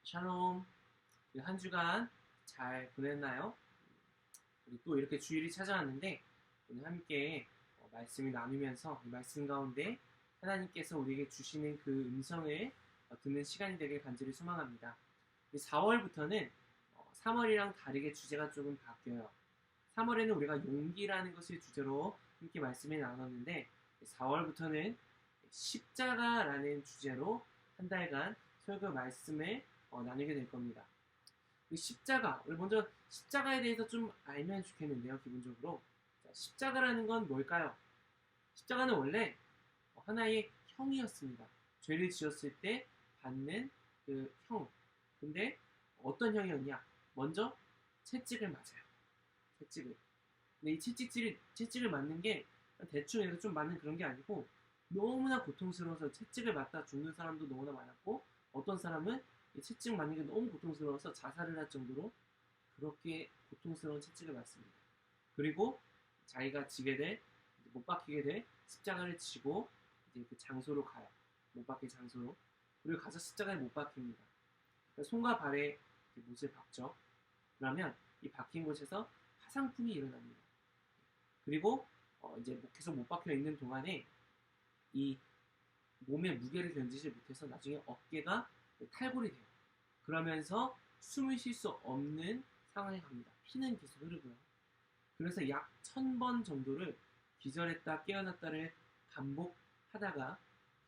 샬롬. 한 주간 잘 보냈나요? 우리 또 이렇게 주일이 찾아왔는데 오늘 함께 말씀을 나누면서 이 말씀 가운데 하나님께서 우리에게 주시는 그 음성을 듣는 시간이 되길 간절히 소망합니다. 4월부터는 3월이랑 다르게 주제가 조금 바뀌어요. 3월에는 우리가 용기라는 것을 주제로 함께 말씀을 나눴는데 4월부터는 십자가라는 주제로 한 달간 설교 말씀을 나누게 될 겁니다. 십자가, 우리 먼저 십자가에 대해서 좀 알면 좋겠는데요, 기본적으로. 자, 십자가라는 건 뭘까요? 십자가는 원래 하나의 형이었습니다. 죄를 지었을 때 받는 그 형. 근데 어떤 형이었냐? 먼저 채찍을 맞아요. 채찍을. 근데 이 채찍을 맞는 게 대충 해서 좀 맞는 그런 게 아니고 너무나 고통스러워서 채찍을 맞다 죽는 사람도 너무나 많았고 어떤 사람은 이 채찍 맞는 게 너무 고통스러워서 자살을 할 정도로 그렇게 고통스러운 채찍을 맞습니다. 그리고 자기가 지게 될, 못 박히게 될 십자가를 지고 이제 그 장소로 가요. 못 박힐 장소로. 그리고 가서 십자가에 못 박힙니다. 손과 발에 못을 박죠. 그러면 이 박힌 곳에서 화상품이 일어납니다. 그리고 이제 계속 못 박혀 있는 동안에 이 몸의 무게를 견디지 못해서 나중에 어깨가 탈골이 돼요. 그러면서 숨을 쉴 수 없는 상황에 갑니다. 피는 계속 흐르고요. 그래서 약 1000번 정도를 기절했다 깨어났다를 반복하다가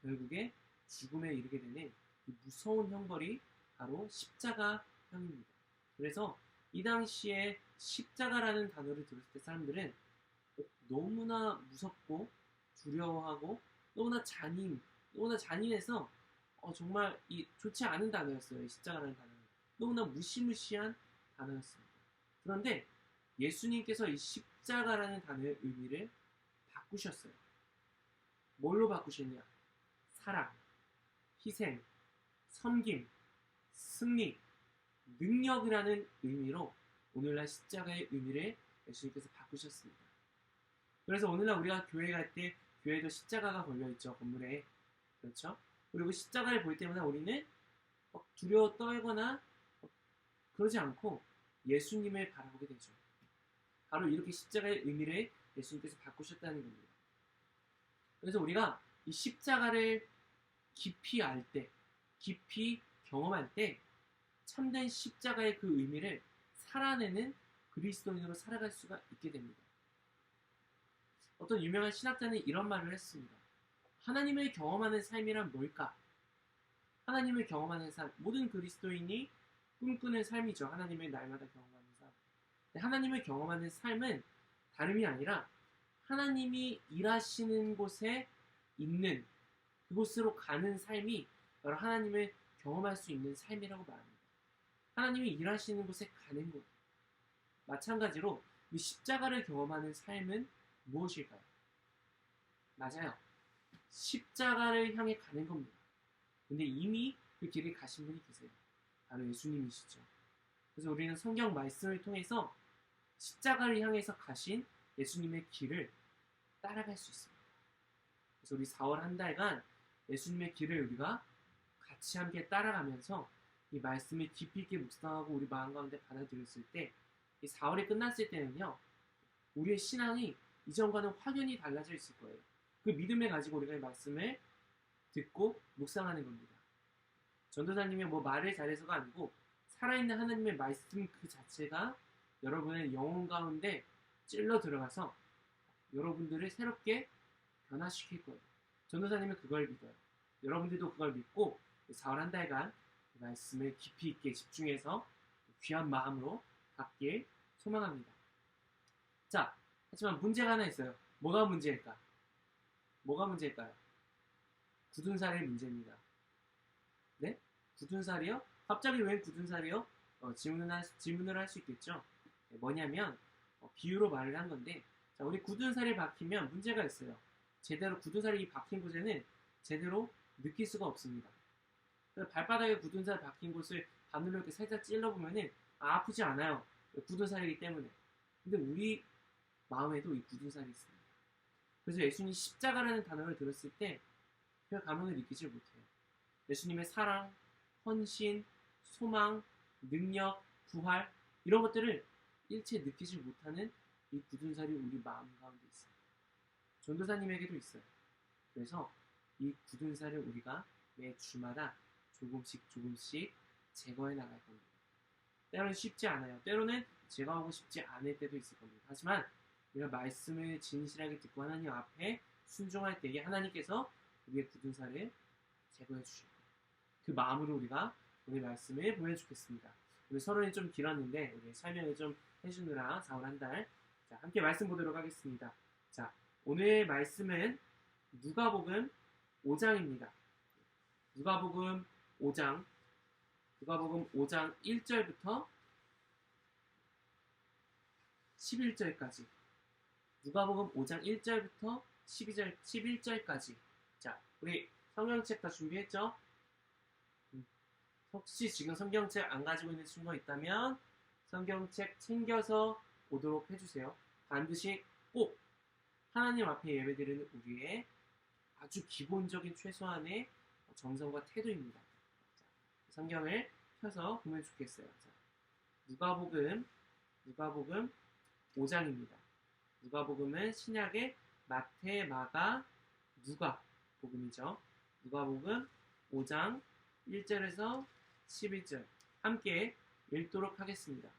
결국에 죽음에 이르게 되는 이 무서운 형벌이 바로 십자가형입니다. 그래서 이 당시에 십자가라는 단어를 들었을 때 사람들은 너무나 무섭고 두려워하고 너무나 잔인해서 정말 좋지 않은 단어였어요. 이 십자가라는 단어는. 너무나 무시무시한 단어였습니다. 그런데 예수님께서 이 십자가라는 단어의 의미를 바꾸셨어요. 뭘로 바꾸셨냐? 사랑, 희생, 섬김, 승리, 능력이라는 의미로 오늘날 십자가의 의미를 예수님께서 바꾸셨습니다. 그래서 오늘날 우리가 교회 갈 때 교회도 십자가가 걸려있죠. 건물에. 그렇죠? 그리고 십자가를 볼 때마다 우리는 두려워 떨거나 그러지 않고 예수님을 바라보게 되죠. 바로 이렇게 십자가의 의미를 예수님께서 바꾸셨다는 겁니다. 그래서 우리가 이 십자가를 깊이 알 때, 깊이 경험할 때 참된 십자가의 그 의미를 살아내는 그리스도인으로 살아갈 수가 있게 됩니다. 어떤 유명한 신학자는 이런 말을 했습니다. 하나님을 경험하는 삶이란 뭘까? 하나님을 경험하는 삶, 모든 그리스도인이 꿈꾸는 삶이죠. 하나님을 날마다 경험하는 삶. 하나님을 경험하는 삶은 다름이 아니라 하나님이 일하시는 곳에 있는 그곳으로 가는 삶이 바로 하나님을 경험할 수 있는 삶이라고 말합니다. 하나님이 일하시는 곳에 가는 곳. 마찬가지로 이 십자가를 경험하는 삶은 무엇일까요? 맞아요. 십자가를 향해 가는 겁니다. 근데 이미 그 길을 가신 분이 계세요. 바로 예수님이시죠. 그래서 우리는 성경 말씀을 통해서 십자가를 향해서 가신 예수님의 길을 따라갈 수 있습니다. 그래서 우리 4월 한 달간 예수님의 길을 우리가 같이 함께 따라가면서 이 말씀을 깊이 있게 묵상하고 우리 마음 가운데 받아들였을 때 이 4월이 끝났을 때는요. 우리의 신앙이 이전과는 확연히 달라져 있을 거예요. 그 믿음을 가지고 우리가 이 말씀을 듣고 묵상하는 겁니다. 전도사님이 말을 잘해서가 아니고 살아있는 하나님의 말씀 그 자체가 여러분의 영혼 가운데 찔러 들어가서 여러분들을 새롭게 변화시킬 거예요. 전도사님은 그걸 믿어요. 여러분들도 그걸 믿고 4월 한 달간 그 말씀을 깊이 있게 집중해서 귀한 마음으로 받길 소망합니다. 자, 하지만 문제가 하나 있어요. 뭐가 문제일까? 뭐가 문제일까요? 굳은 살이 문제입니다. 네? 굳은 살이요? 갑자기 왜 굳은 살이요? 질문을 할 수 있겠죠. 뭐냐면 비유로 말을 한 건데 자, 우리 굳은 살이 박히면 문제가 있어요. 제대로 굳은 살이 박힌 곳에는 제대로 느낄 수가 없습니다. 발바닥에 굳은 살 박힌 곳을 바늘로 이렇게 살짝 찔러보면은 아프지 않아요. 굳은 살이기 때문에. 근데 우리 마음에도 이 굳은 살이 있습니다. 그래서 예수님 십자가라는 단어를 들었을 때 별 감흥을 느끼지 못해요. 예수님의 사랑, 헌신, 소망, 능력, 부활 이런 것들을 일체 느끼지 못하는 이 굳은 살이 우리 마음 가운데 있어요. 전도사님에게도 있어요. 그래서 이 굳은 살을 우리가 매 주마다 조금씩 제거해 나갈 겁니다. 때로는 쉽지 않아요. 때로는 제거하고 싶지 않을 때도 있을 겁니다. 하지만 우리가 말씀을 진실하게 듣고 하나님 앞에 순종할 때에 하나님께서 우리의 굳은 살을 제거해 주실 거예요. 그 마음으로 우리가 오늘 말씀을 보내주겠습니다. 우리 서론이 좀 길었는데 우리 설명을 좀 해주느라 4월 한 달 함께 말씀 보도록 하겠습니다. 자, 오늘 말씀은 누가복음 5장입니다. 누가복음 5장 1절부터 11절까지 누가복음 5장 1절부터 11절까지 자, 우리 성경책 다 준비했죠? 혹시 지금 성경책 안 가지고 있는 친구가 있다면 성경책 챙겨서 오도록 해주세요. 반드시 꼭 하나님 앞에 예배드리는 우리의 아주 기본적인 최소한의 정성과 태도입니다. 자, 성경을 펴서 보면 좋겠어요. 자, 누가복음 5장입니다. 누가복음은 신약의 마태, 마가, 누가 복음이죠. 누가복음 5장 1절에서 11절 함께 읽도록 하겠습니다.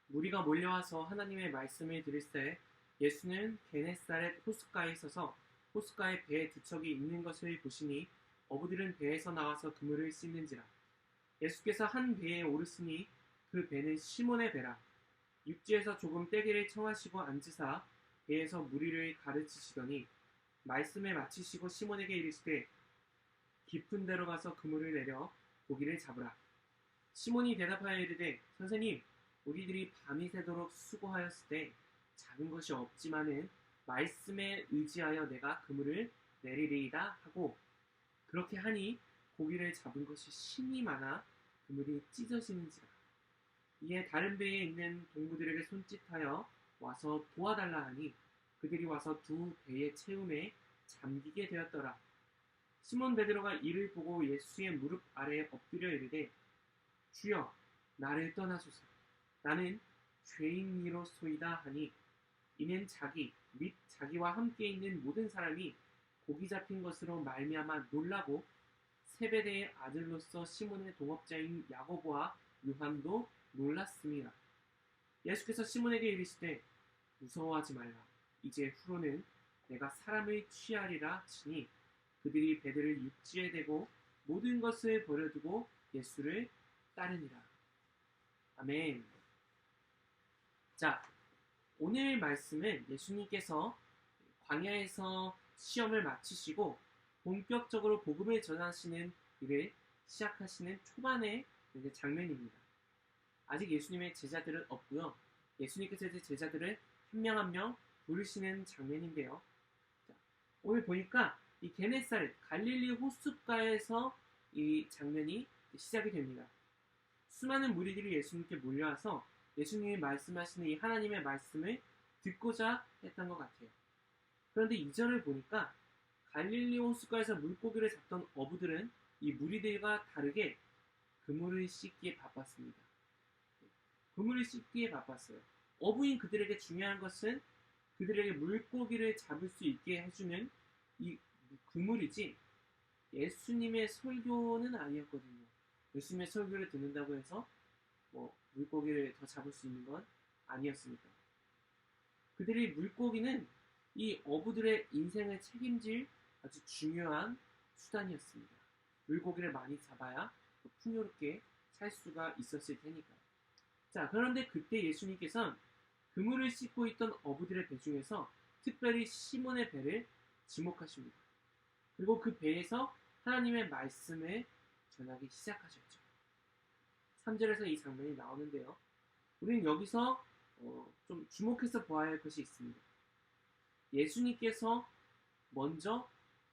무리가 몰려와서 하나님의 말씀을 들을 때 예수는 게네사렛 호숫가에 서서 호숫가에 배에 두 척이 있는 것을 보시니 어부들은 배에서 나와서 그물을 씻는지라. 예수께서 한 배에 오르시니 그 배는 시몬의 배라. 육지에서 조금 떼기를 청하시고 앉으사 배에서 무리를 가르치시더니 말씀을 마치시고 시몬에게 이르시되 깊은 데로 가서 그물을 내려 고기를 잡으라. 시몬이 대답하여 이르되 선생님 우리들이 밤이 새도록 수고하였을 때 잡은 것이 없지만은 말씀에 의지하여 내가 그물을 내리리이다 하고 그렇게 하니 고기를 잡은 것이 심히 많아 그물이 찢어지는지라. 이에 다른 배에 있는 동무들에게 손짓하여 와서 도와달라 하니 그들이 와서 두 배의 채움에 잠기게 되었더라. 시몬 베드로가 이를 보고 예수의 무릎 아래에 엎드려 이르되 주여 나를 떠나소서 나는 죄인이로소이다 하니 이는 자기 및 자기와 함께 있는 모든 사람이 고기 잡힌 것으로 말미암아 놀라고 세베대의 아들로서 시몬의 동업자인 야고보와 요한도 놀랐습니다. 예수께서 시몬에게 이르시되 무서워하지 말라. 이제 후로는 내가 사람을 취하리라 하시니 그들이 배들을 육지에 대고 모든 것을 버려두고 예수를 따르니라. 아멘. 자, 오늘 말씀은 예수님께서 광야에서 시험을 마치시고 본격적으로 복음을 전하시는 일을 시작하시는 초반의 장면입니다. 아직 예수님의 제자들은 없고요. 예수님께서 이제 제자들을 한 명 한 명 부르시는 장면인데요. 자, 오늘 보니까 이 게네사렛 갈릴리 호숫가에서 이 장면이 시작이 됩니다. 수많은 무리들이 예수님께 몰려와서 예수님이 말씀하시는 이 하나님의 말씀을 듣고자 했던 것 같아요. 그런데 2절을 보니까 갈릴리 호숫가에서 물고기를 잡던 어부들은 이 무리들과 다르게 그물을 씻기에 바빴습니다. 그물을 씻기에 바빴어요. 어부인 그들에게 중요한 것은 그들에게 물고기를 잡을 수 있게 해주는 이 그물이지 예수님의 설교는 아니었거든요. 예수님의 설교를 듣는다고 해서 물고기를 더 잡을 수 있는 건 아니었습니다. 그들이 물고기는 이 어부들의 인생을 책임질 아주 중요한 수단이었습니다. 물고기를 많이 잡아야 풍요롭게 살 수가 있었을 테니까요. 자, 그런데 그때 예수님께서는 그물을 씻고 있던 어부들의 배 중에서 특별히 시몬의 배를 지목하십니다. 그리고 그 배에서 하나님의 말씀을 전하기 시작하셨죠. 3절에서 이 장면이 나오는데요. 우리는 여기서 좀 주목해서 보아야 할 것이 있습니다. 예수님께서 먼저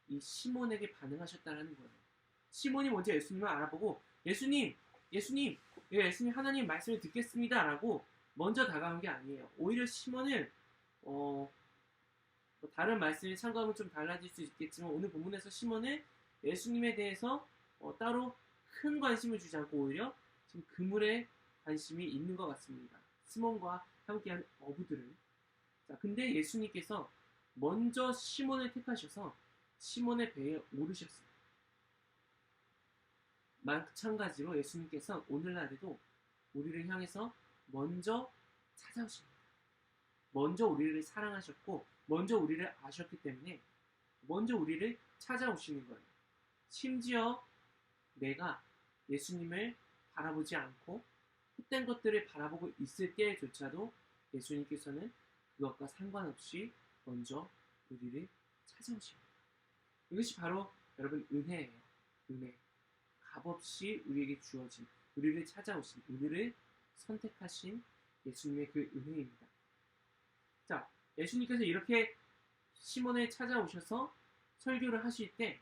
이 시몬에게 반응하셨다는 거예요. 시몬이 먼저 예수님을 알아보고 예수님 하나님 말씀을 듣겠습니다 라고 먼저 다가온 게 아니에요. 오히려 시몬은 다른 말씀에 참고하면 좀 달라질 수 있겠지만 오늘 본문에서 시몬은 예수님에 대해서 따로 큰 관심을 주지 않고 오히려 지금 그물에 관심이 있는 것 같습니다. 시몬과 함께한 어부들은. 자, 근데 예수님께서 먼저 시몬을 택하셔서 시몬의 배에 오르셨어요. 마찬가지로 예수님께서 오늘날에도 우리를 향해서 먼저 찾아오십니다. 먼저 우리를 사랑하셨고 먼저 우리를 아셨기 때문에 먼저 우리를 찾아오시는 거예요. 심지어 내가 예수님을 바라보지 않고 헛된 것들을 바라보고 있을 때조차도 예수님께서는 그것과 상관없이 먼저 우리를 찾아오십니다. 이것이 바로 여러분 은혜예요. 은혜. 값없이 우리에게 주어진, 우리를 찾아오신, 우리를 선택하신 예수님의 그 은혜입니다. 자, 예수님께서 이렇게 시몬을 찾아오셔서 설교를 하실 때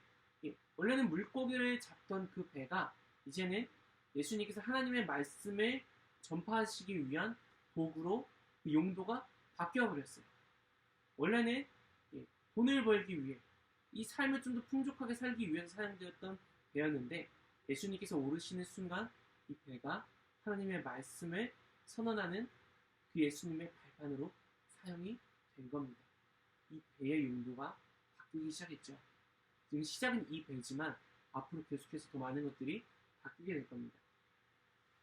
원래는 물고기를 잡던 그 배가 이제는 예수님께서 하나님의 말씀을 전파하시기 위한 도구로 그 용도가 바뀌어버렸어요. 원래는 돈을 벌기 위해 이 삶을 좀 더 풍족하게 살기 위해서 사용되었던 배였는데 예수님께서 오르시는 순간 이 배가 하나님의 말씀을 선언하는 그 예수님의 발판으로 사용이 된 겁니다. 이 배의 용도가 바뀌기 시작했죠. 지금 시작은 이 배지만 앞으로 계속해서 더 많은 것들이 바뀌게 될 겁니다.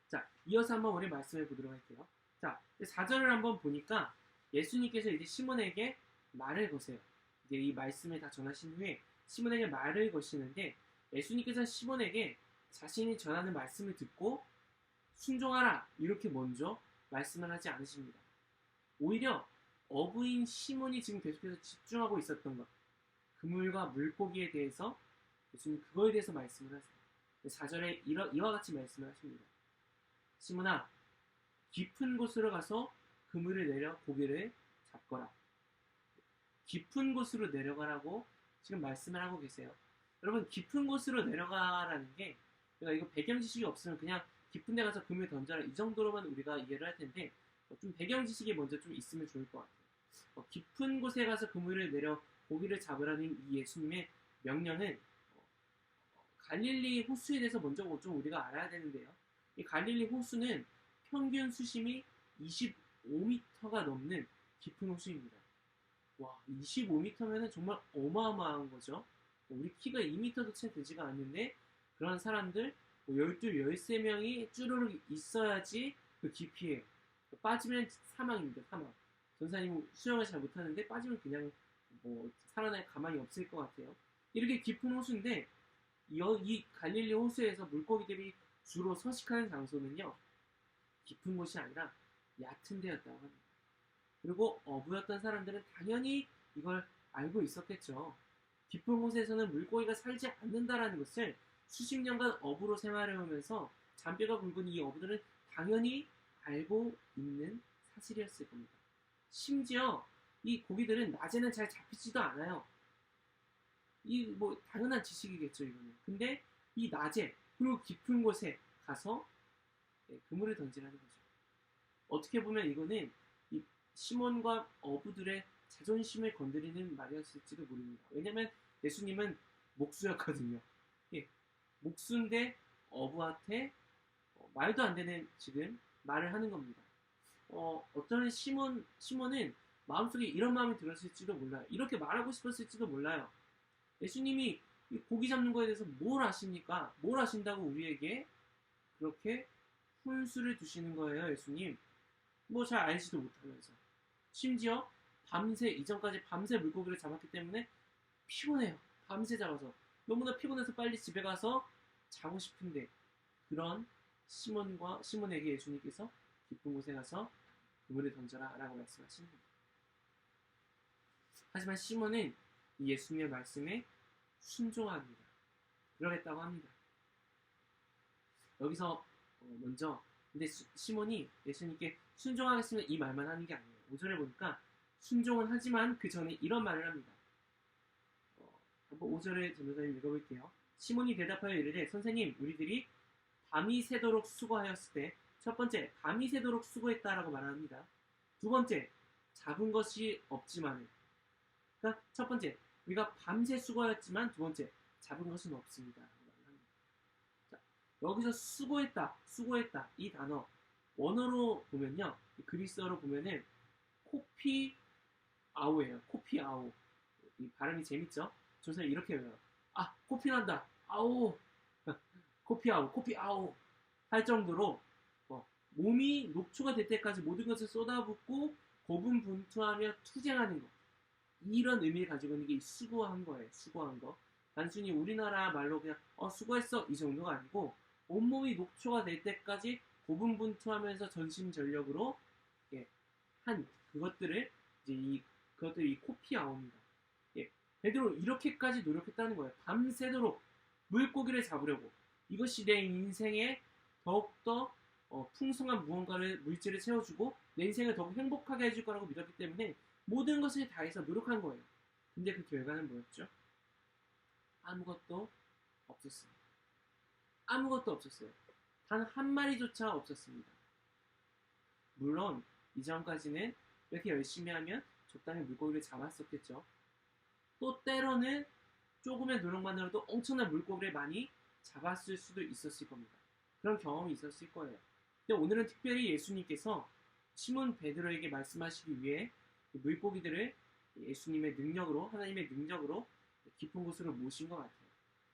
자, 이어서 한번 우리 말씀해 보도록 할게요. 자, 4절을 한번 보니까 예수님께서 이제 시몬에게 말을 거세요. 이제 이 말씀을 다 전하신 후에 시몬에게 말을 거시는데 예수님께서 시몬에게 자신이 전하는 말씀을 듣고 순종하라 이렇게 먼저 말씀을 하지 않으십니다. 오히려 어부인 시몬이 지금 계속해서 집중하고 있었던 것, 그물과 물고기에 대해서 예수님 그거에 대해서 말씀을 하세요. 4절에 이와 같이 말씀을 하십니다. 시몬아, 깊은 곳으로 가서 그물을 내려 고기를 잡거라. 깊은 곳으로 내려가라고 지금 말씀을 하고 계세요. 여러분, 깊은 곳으로 내려가라는 게 내가 이거 배경 지식이 없으면 그냥 깊은 데 가서 그물 던져라 이 정도로만 우리가 이해를 할 텐데 좀 배경 지식이 먼저 좀 있으면 좋을 것 같아요. 깊은 곳에 가서 그물을 내려 고기를 잡으라는 이 예수님의 명령은 갈릴리 호수에 대해서 먼저 좀 우리가 알아야 되는데요. 이 갈릴리 호수는 평균 수심이 25m가 넘는 깊은 호수입니다. 와, 25m면은 정말 어마어마한 거죠. 우리 키가 2m도 채 되지가 않는데 그런 사람들 12, 13명이 쭈루룩 있어야지 그 깊이에요. 빠지면 사망입니다. 사망. 전사님 수영을 잘 못하는데 빠지면 그냥 뭐 살아날 가망이 없을 것 같아요. 이렇게 깊은 호수인데 이 갈릴리 호수에서 물고기들이 주로 서식하는 장소는요. 깊은 곳이 아니라 얕은 데였다고 합니다. 그리고 어부였던 사람들은 당연히 이걸 알고 있었겠죠. 깊은 곳에서는 물고기가 살지 않는다라는 것을 수십 년간 어부로 생활해오면서 잔뼈가 굵은 이 어부들은 당연히 알고 있는 사실이었을 겁니다. 심지어 이 고기들은 낮에는 잘 잡히지도 않아요. 이 뭐 당연한 지식이겠죠 이거는. 근데 이 낮에 그리고 깊은 곳에 가서 그물을 던지라는 거죠. 어떻게 보면 이거는 이 시몬과 어부들의 자존심을 건드리는 말이었을지도 모릅니다. 왜냐면 예수님은 목수였거든요. 예, 목수인데 어부한테 말도 안 되는 지금 말을 하는 겁니다. 어떤 시몬은 마음속에 이런 마음이 들었을지도 몰라요. 이렇게 말하고 싶었을지도 몰라요. 예수님이 이 고기 잡는 거에 대해서 뭘 아십니까? 뭘 아신다고 우리에게 그렇게 훈수를 두시는 거예요, 예수님. 뭐 잘 알지도 못하면서. 심지어 밤새, 이전까지 밤새 물고기를 잡았기 때문에 피곤해요. 밤새 잡아서. 너무나 피곤해서 빨리 집에 가서 자고 싶은데 그런 시몬에게 예수님께서 깊은 곳에 가서 그물을 던져라 라고 말씀하시는 겁니다. 하지만 시몬은 이 예수님의 말씀에 순종합니다. 그러겠다고 합니다. 여기서 먼저 근데 시몬이 예수님께 순종하겠습니다 이 말만 하는 게 아니에요. 5절에 보니까 순종은 하지만 그 전에 이런 말을 합니다. 한번 5절에 전도사님 읽어볼게요. 시몬이 대답하여 이르되 선생님 우리들이 밤이 새도록 수고하였을 때 첫 번째 밤이 새도록 수고했다라고 말합니다. 두 번째 잡은 것이 없지만은 그러니까 첫 번째 우리가 밤새 수고하였지만 두 번째 잡은 것은 없습니다. 자, 여기서 수고했다, 수고했다 이 단어 원어로 보면요, 그리스어로 보면은 코피아오예요. 코피아오. 이 발음이 재밌죠? 저는 이렇게 외워요. 아, 코피 난다. 아오. 코피아오, 코피아오 할 정도로 몸이 녹초가 될 때까지 모든 것을 쏟아붓고 고분분투하며 투쟁하는 것. 이런 의미를 가지고 있는 게 수고한 거예요. 수고한 거. 단순히 우리나라 말로 그냥 수고했어 이 정도가 아니고 온몸이 녹초가 될 때까지 고분분투하면서 전심전력으로 예, 한 그것들을 이제 그것들이 코피아오입니다. 예, 베드로 이렇게까지 노력했다는 거예요. 밤새도록 물고기를 잡으려고. 이것이 내 인생에 더욱더 풍성한 무언가를 물질을 채워주고 내 인생을 더욱 행복하게 해줄 거라고 믿었기 때문에 모든 것을 다해서 노력한 거예요. 근데 그 결과는 뭐였죠? 아무것도 없었습니다. 아무것도 없었어요. 단 한 마리조차 없었습니다. 물론 이전까지는 이렇게 열심히 하면 적당히 물고기를 잡았었겠죠. 또 때로는 조금의 노력만으로도 엄청난 물고기를 많이 잡았을 수도 있었을 겁니다. 그런 경험이 있었을 거예요. 근데 오늘은 특별히 예수님께서 시몬 베드로에게 말씀하시기 위해 물고기들을 예수님의 능력으로, 하나님의 능력으로 깊은 곳으로 모신 것 같아요.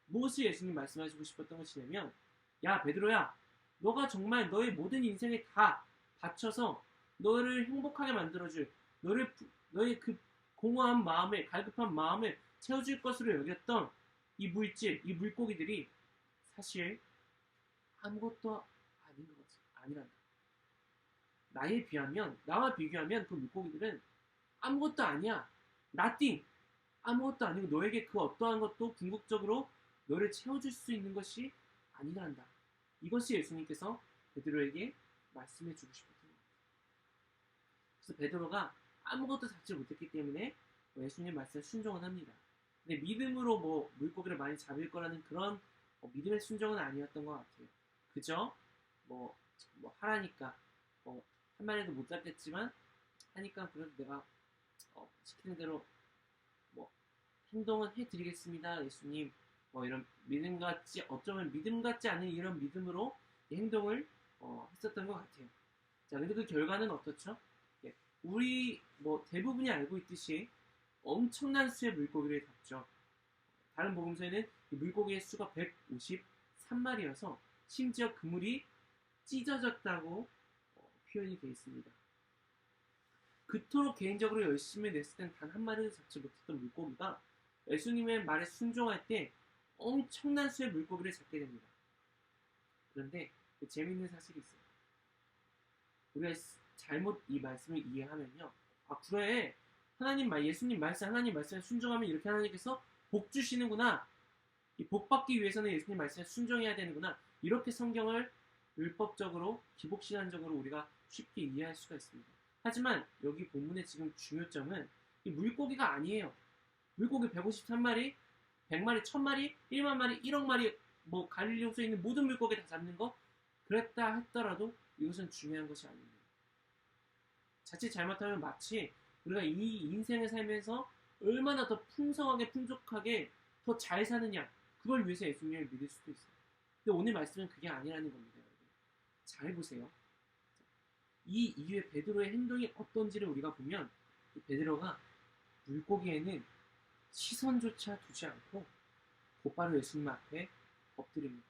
무엇을 예수님 말씀하시고 싶었던 것이냐면, 야 베드로야, 너가 정말 너의 모든 인생에 다 바쳐서 너를 행복하게 만들어줄, 너의 그 공허한 마음을, 갈급한 마음을 채워줄 것으로 여겼던 이 물질, 이 물고기들이 사실 아무것도 아닌 것 같아. 아니란다. 나와 비교하면 그 물고기들은 아무것도 아니야. nothing. 아무것도 아니고 너에게 그 어떠한 것도 궁극적으로 너를 채워줄 수 있는 것이 아니란다. 이것이 예수님께서 베드로에게 말씀해주고 싶었던 것 같아요. 그래서 베드로가 아무것도 잡지 못했기 때문에 예수님 말씀에 순종을 합니다. 근데 믿음으로 물고기를 많이 잡을 거라는 그런 믿음의 순종은 아니었던 것 같아요. 그죠? 하라니까 한 마리도 못 잡겠지만 하니까 그래도 내가 시키는 대로 행동은 해드리겠습니다, 예수님. 이런 믿음 같지, 어쩌면 믿음 같지 않은 이런 믿음으로 행동을 했었던 것 같아요. 자, 근데 그 결과는 어떻죠? 예, 우리 대부분이 알고 있듯이 엄청난 수의 물고기를 잡죠. 다른 복음서에는 이 물고기의 수가 153마리여서 심지어 그물이 찢어졌다고 표현이 되어 있습니다. 그토록 개인적으로 열심히 냈을 땐 단 한 마리도 잡지 못했던 물고기가 예수님의 말에 순종할 때 엄청난 수의 물고기를 잡게 됩니다. 그런데 재미있는 사실이 있어요. 우리가 잘못 이 말씀을 이해하면요, 그래, 예수님 말씀, 하나님 말씀에 순종하면 이렇게 하나님께서 복 주시는구나, 이 복 받기 위해서는 예수님 말씀에 순종해야 되는구나, 이렇게 성경을 율법적으로, 기복신앙적으로 우리가 쉽게 이해할 수가 있습니다. 하지만 여기 본문의 지금 중요점은 이 물고기가 아니에요. 물고기 153마리, 100마리, 1000마리, 1만 마리, 1억 마리, 갈릴리 호수에 있는 모든 물고기 다 잡는 거, 그랬다 했더라도 이것은 중요한 것이 아닙니다. 자칫 잘못하면 마치 우리가 이 인생을 살면서 얼마나 더 풍성하게, 풍족하게 더 잘 사느냐, 그걸 위해서 예수님을 믿을 수도 있어요. 근데 오늘 말씀은 그게 아니라는 겁니다, 여러분. 잘 보세요. 이 이후에 베드로의 행동이 어떤지를 우리가 보면, 베드로가 물고기에는 시선조차 두지 않고 곧바로 예수님 앞에 엎드립니다.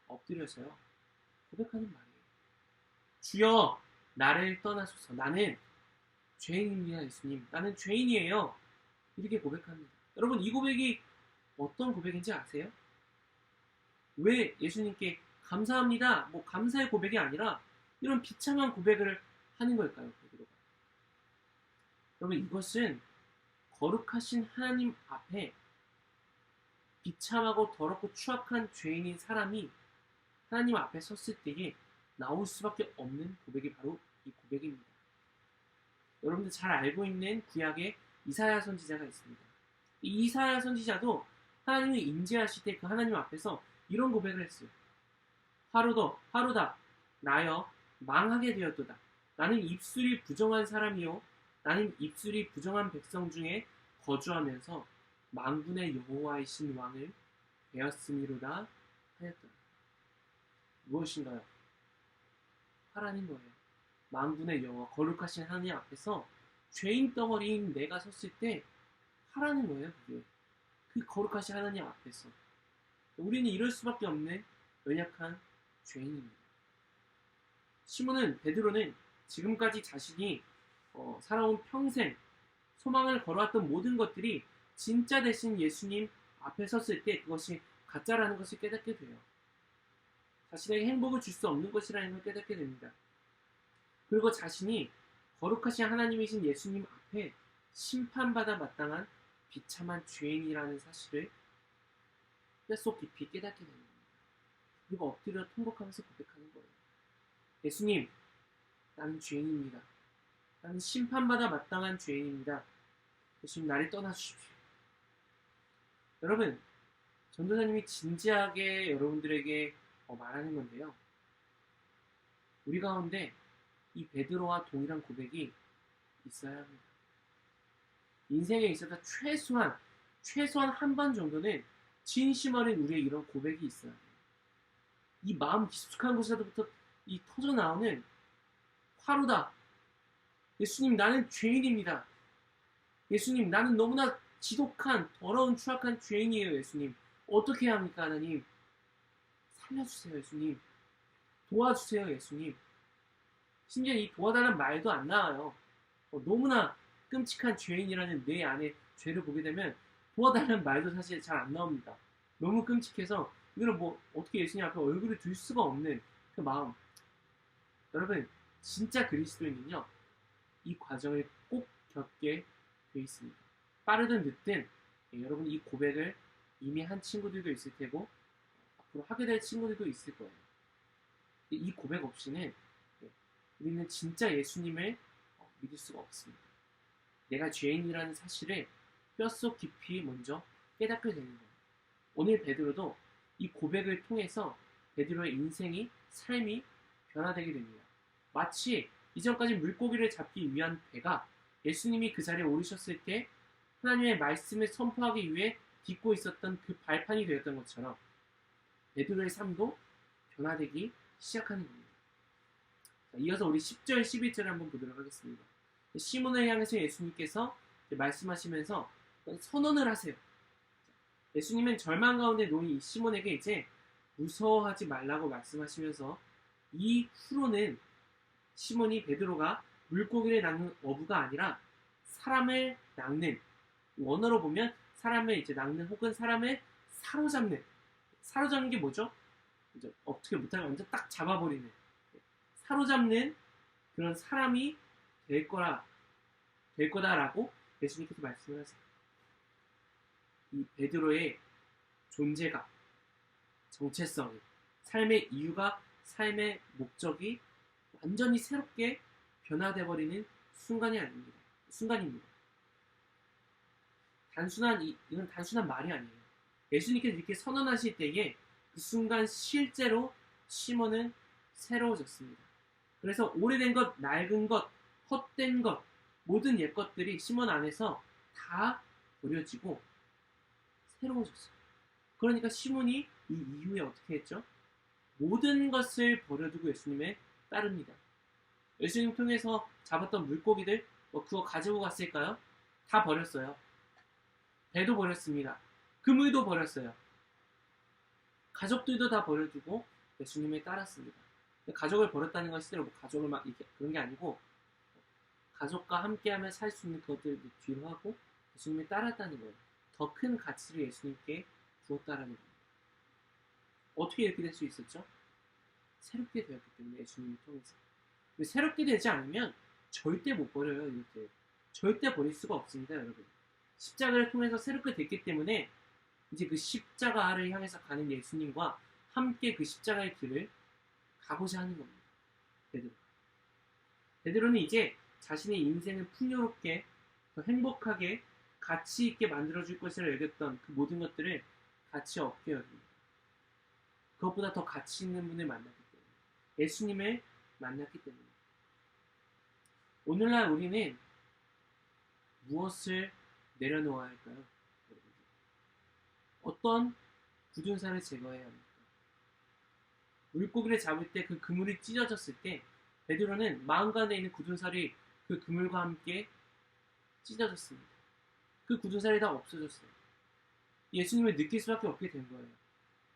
엎드려서요, 고백하는 말이에요. 주여, 나를 떠나소서. 나는 죄인입니다, 예수님. 나는 죄인이에요. 이렇게 고백합니다. 여러분, 이 고백이 어떤 고백인지 아세요? 왜 예수님께 감사합니다, 감사의 고백이 아니라 이런 비참한 고백을 하는 걸까요, 베드로가? 여러분, 이것은 거룩하신 하나님 앞에 비참하고 더럽고 추악한 죄인인 사람이 하나님 앞에 섰을 때에 나올 수밖에 없는 고백이 바로 이 고백입니다. 여러분들 잘 알고 있는 구약의 이사야 선지자가 있습니다. 이 이사야 선지자도 하나님을 인지하실 때 그 하나님 앞에서 이런 고백을 했어요. 하루다 나여 망하게 되었도다. 나는 입술이 부정한 사람이요, 나는 입술이 부정한 백성 중에 거주하면서 만군의 여호와이신 왕을 배웠음이로다 하였더라. 무엇인가요? 하나님 거예요. 만군의 여호와 거룩하신 하나님 앞에서 죄인 덩어리인 내가 섰을 때 하라는 거예요. 그게. 그 거룩하신 하나님 앞에서 우리는 이럴 수밖에 없는 연약한 죄인입니다. 베드로는 지금까지 자신이 살아온 평생 소망을 걸어왔던 모든 것들이 진짜 되신 예수님 앞에 섰을 때 그것이 가짜라는 것을 깨닫게 돼요. 자신에게 행복을 줄 수 없는 것이라는 걸 깨닫게 됩니다. 그리고 자신이 거룩하신 하나님이신 예수님 앞에 심판받아 마땅한 비참한 죄인이라는 사실을 뼛속 깊이 깨닫게 됩니다. 그리고 엎드려 통곡하면서 고백하는 거예요. 예수님, 나는 죄인입니다. 나는 심판받아 마땅한 죄인입니다. 예수님, 나를 떠나주십시오. 여러분, 전도사님이 진지하게 여러분들에게 말하는 건데요. 우리 가운데 이 베드로와 동일한 고백이 있어야 합니다. 인생에 있어서 최소한 한 번 정도는 진심 어린 우리의 이런 고백이 있어야 해요. 이 마음 깊숙한 곳에서부터 이 터져 나오는 화로다. 예수님, 나는 죄인입니다. 예수님, 나는 너무나 지독한 더러운 추악한 죄인이에요. 예수님, 어떻게 해야 합니까? 하나님, 살려주세요. 예수님, 도와주세요. 예수님. 심지어 이 도와달라는 말도 안 나와요. 너무나 끔찍한 죄인이라는 내 안에 죄를 보게 되면 도와달라는 말도 사실 잘 안 나옵니다. 너무 끔찍해서 이거는 어떻게 예수님 앞에 얼굴을 둘 수가 없는 그 마음. 여러분, 진짜 그리스도인은요, 이 과정을 꼭 겪게 돼 있습니다. 빠르든 늦든 여러분 이 고백을 이미 한 친구들도 있을 테고 앞으로 하게 될 친구들도 있을 거예요. 이 고백 없이는 우리는 진짜 예수님을 믿을 수가 없습니다. 내가 죄인이라는 사실을 뼛속 깊이 먼저 깨닫게 되는 거예요. 오늘 베드로도 이 고백을 통해서 베드로의 인생이, 삶이 변화되게 됩니다. 마치 이전까지 물고기를 잡기 위한 배가 예수님이 그 자리에 오르셨을 때 하나님의 말씀을 선포하기 위해 딛고 있었던 그 발판이 되었던 것처럼 베드로의 삶도 변화되기 시작하는 겁니다. 자, 이어서 우리 10절, 11절 한번 보도록 하겠습니다. 시몬을 향해서 예수님께서 말씀하시면서 선언을 하세요. 예수님은 절망 가운데 놓인 이 시몬에게 이제 무서워하지 말라고 말씀하시면서 이후로는 시몬이 베드로가 물고기를 낚는 어부가 아니라 사람을 낚는, 원어로 보면 사람을 이제 낚는 혹은 사람을 사로잡는 게 뭐죠? 이제 어떻게 못하면 완전 딱 잡아버리는, 사로잡는 그런 사람이 될 거다라고 예수님께서 말씀을 하세요. 이 베드로의 존재가, 정체성이, 삶의 이유가, 삶의 목적이 완전히 새롭게 변화되어버리는 순간입니다. 이건 단순한 말이 아니에요. 예수님께서 이렇게 선언하실 때에 그 순간 실제로 시몬은 새로워졌습니다. 그래서 오래된 것, 낡은 것, 헛된 것, 모든 옛 것들이 시몬 안에서 다 버려지고 새로워졌어요. 그러니까 시몬이 이 이후에 어떻게 했죠? 모든 것을 버려두고 예수님에 따릅니다. 예수님 통해서 잡았던 물고기들 그거 가지고 갔을까요? 다 버렸어요. 배도 버렸습니다. 그물도 버렸어요. 가족들도 다 버려두고 예수님에 따랐습니다. 가족을 버렸다는 건 실제로 가족을 막 이렇게 그런 게 아니고 가족과 함께하며 살 수 있는 것들을 뒤로 하고 예수님에 따랐다는 거예요. 더 큰 가치를 예수님께 주었다라는 거예요. 어떻게 이렇게 될 수 있었죠? 새롭게 되었기 때문에 예수님을 통해서. 새롭게 되지 않으면 절대 못 버려요. 이렇게 절대 버릴 수가 없습니다, 여러분. 십자가를 통해서 새롭게 됐기 때문에 이제 그 십자가를 향해서 가는 예수님과 함께 그 십자가의 길을 가고자 하는 겁니다. 베드로는 이제 자신의 인생을 풍요롭게, 더 행복하게, 가치 있게 만들어줄 것이라 여겼던 그 모든 것들을 가치 없게 여깁니다. 그것보다 더 가치 있는 분을 만났기 때문에, 예수님을 만났기 때문에. 오늘날 우리는 무엇을 내려놓아야 할까요? 어떤 굳은 산을 제거해야 합니까? 물고기를 잡을 때 그 그물이 찢어졌을 때 베드로는 마음 안에 있는 굳은 살이 그 그물과 함께 찢어졌습니다. 그 굳은 살이 다 없어졌어요. 예수님을 느낄 수밖에 없게 된 거예요.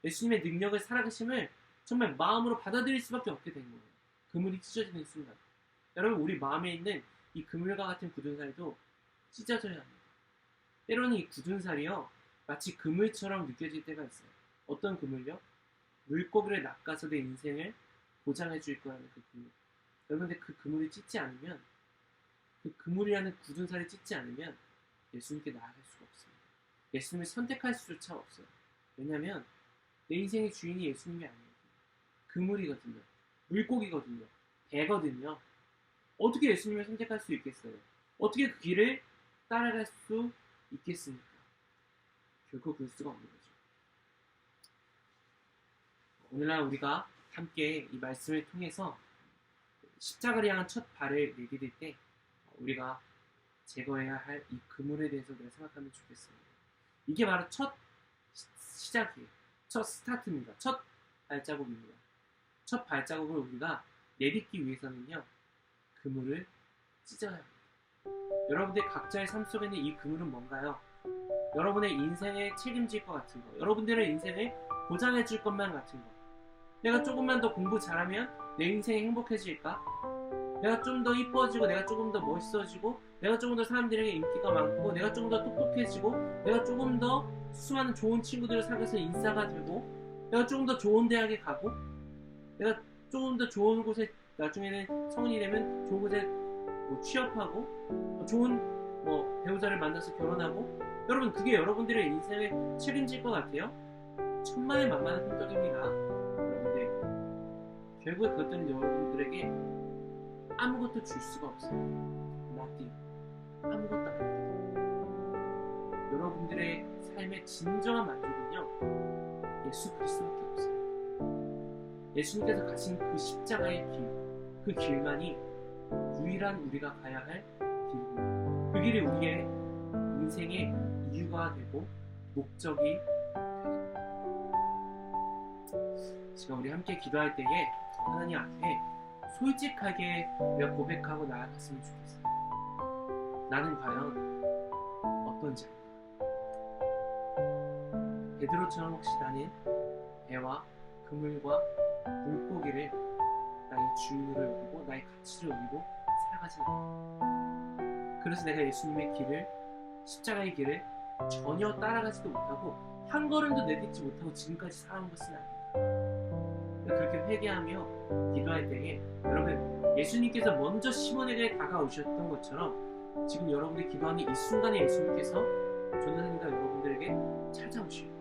예수님의 능력을 살아계심을 정말 마음으로 받아들일 수밖에 없게 된 거예요. 그물이 찢어지는 순간. 여러분, 우리 마음에 있는 이 그물과 같은 굳은 살도 찢어져야 합니다. 때로는 이 굳은 살이요, 마치 그물처럼 느껴질 때가 있어요. 어떤 그물요? 물고기를 낚아서 내 인생을 보장해 줄 거라는 그 그물. 여러분들, 그 그물이 찢지 않으면, 그 그물이라는 굳은 살이 찢지 않으면 예수님께 나아갈 수가 없습니다. 예수님을 선택할 수조차 없어요. 왜냐하면 내 인생의 주인이 예수님이 아니에요. 그물이거든요. 물고기거든요. 배거든요. 어떻게 예수님을 선택할 수 있겠어요? 어떻게 그 길을 따라갈 수 있겠습니까? 결코 그럴 수가 없는 거죠. 오늘날 우리가 함께 이 말씀을 통해서 십자가를 향한 첫 발을 내디딜 때 우리가 제거해야 할 이 그물에 대해서 우리가 생각하면 좋겠습니다. 이게 바로 첫 시작이에요. 첫 스타트입니다. 첫 발자국입니다. 첫 발자국을 우리가 내딛기 위해서는요, 그물을 찢어야 합니다. 여러분들 각자의 삶 속에는 이 그물은 뭔가요? 여러분의 인생에 책임질 것 같은 거, 여러분들의 인생을 보장해 줄 것만 같은 거. 내가 조금만 더 공부 잘하면 내 인생이 행복해질까? 내가 좀 더 이뻐지고, 내가 조금 더 멋있어지고, 내가 조금 더 사람들에게 인기가 많고, 내가 조금 더 똑똑해지고, 내가 조금 더 수많은 좋은 친구들을 사귀어서 인싸가 되고, 내가 조금 더 좋은 대학에 가고, 내가 조금 더 좋은 곳에, 나중에는 성인이 되면 좋은 곳에 취업하고, 좋은 배우자를 만나서 결혼하고. 여러분, 그게 여러분들의 인생에 책임질 것 같아요? 천만의 만만한 생각입니다. 여러분들, 결국에 그것들은 여러분들에게 아무것도 줄 수가 없어요. nothing. 아무것도 안 해요. 여러분들의 삶의 진정한 만족은요, 예수 그리스도밖에 없어요. 예수님께서 가신 그 십자가의 길, 그 길만이 유일한 우리가 가야 할 길입니다. 그 길이 우리의 인생의 이유가 되고 목적이 되는 거예요. 지금 우리 함께 기도할 때에 하나님 앞에 솔직하게 우리가 고백하고 나아갔으면 좋겠어요. 나는 과연 어떤 자인가? 베드로처럼 혹시 나는 배와 그물과 물고기를 나의 주인으로 여기고 나의 가치로 여기고 살아가지 않는다. 그래서 내가 예수님의 길을, 십자가의 길을 전혀 따라가지도 못하고 한 걸음도 내딛지 못하고 지금까지 살아온 것은 아닙니다. 그렇게 회개하며 기도할 때에 여러분, 예수님께서 먼저 시몬에게 다가오셨던 것처럼 지금 여러분들이 기도하는 이 순간에 예수님께서 전도사님과 여러분들에게 찾아오시고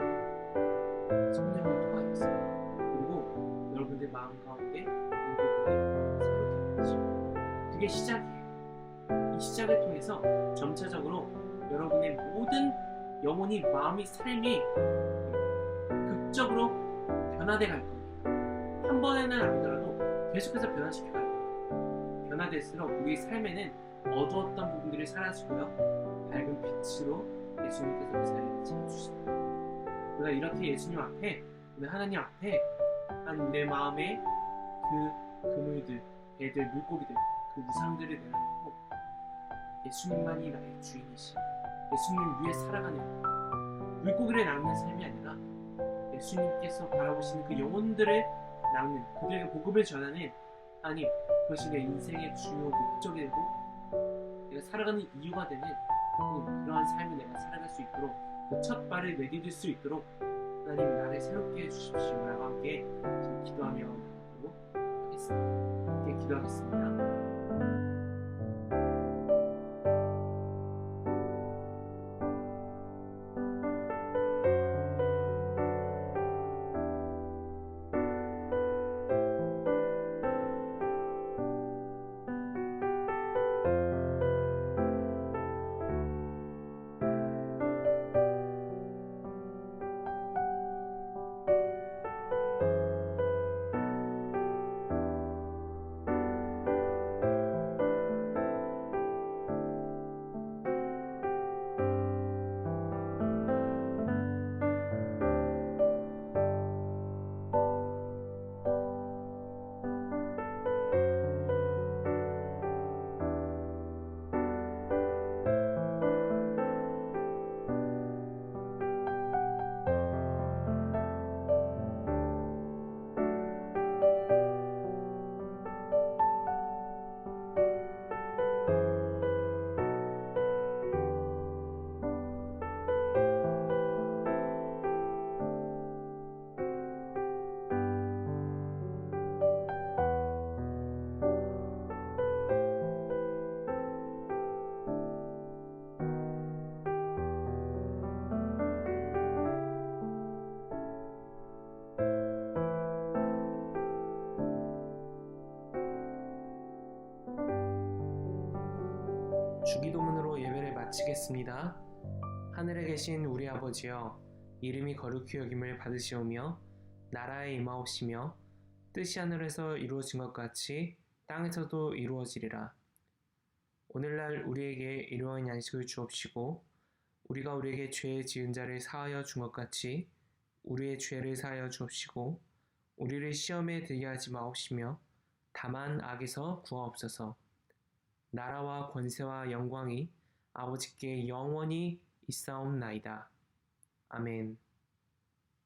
성령을 통하였어요. 그리고 여러분들 마음 가운데 물고기를 새롭게 만드시고, 그게 시작이에요. 이 시작을 통해서 점차적으로 여러분의 모든 영혼이, 마음이, 삶이 극적으로 변화돼 갈 겁니다. 한 번에는 아니더라도 계속해서 변화시켜가야 돼요. 변화될수록 우리 삶에는 어두웠던 부분들이 사라지고요, 밝은 빛으로 예수님께서 그 자리를 채워주신다. 우리가 이렇게 예수님 앞에, 하나님 앞에 내 마음에 그 그물들, 배들, 물고기들, 그 우상들을 내려놓고 예수님만이 나의 주인이신, 예수님 위에 살아가는, 물고기를 낚는 삶이 아니라 예수님께서 바라보시는 그 영혼들을 낚는, 그들에게 복음을 전하는, 아니, 그것이 내 인생의 주요 목적이 되고 내가 살아가는 이유가 되는 그러한 삶을 내가 살아갈 수 있도록, 그 첫 발을 내디딜 수 있도록 하나님 나를 새롭게 해주십시오 라고 함께 지금 기도하며 나가도록 하겠습니다. 함께 기도하겠습니다. 기도하시겠습니다. 하늘에 계신 우리 아버지여, 이름이 거룩히 여김을 받으시오며 나라에 임하옵시며 뜻이 하늘에서 이루어진 것 같이 땅에서도 이루어지리라. 오늘날 우리에게 일용할 양식을 주옵시고 우리가 우리에게 죄 지은 자를 사하여 준 것 같이 우리의 죄를 사하여 주옵시고 우리를 시험에 들게 하지 마옵시며 다만 악에서 구하옵소서. 나라와 권세와 영광이 아버지께 영원히 있사옵나이다. 아멘.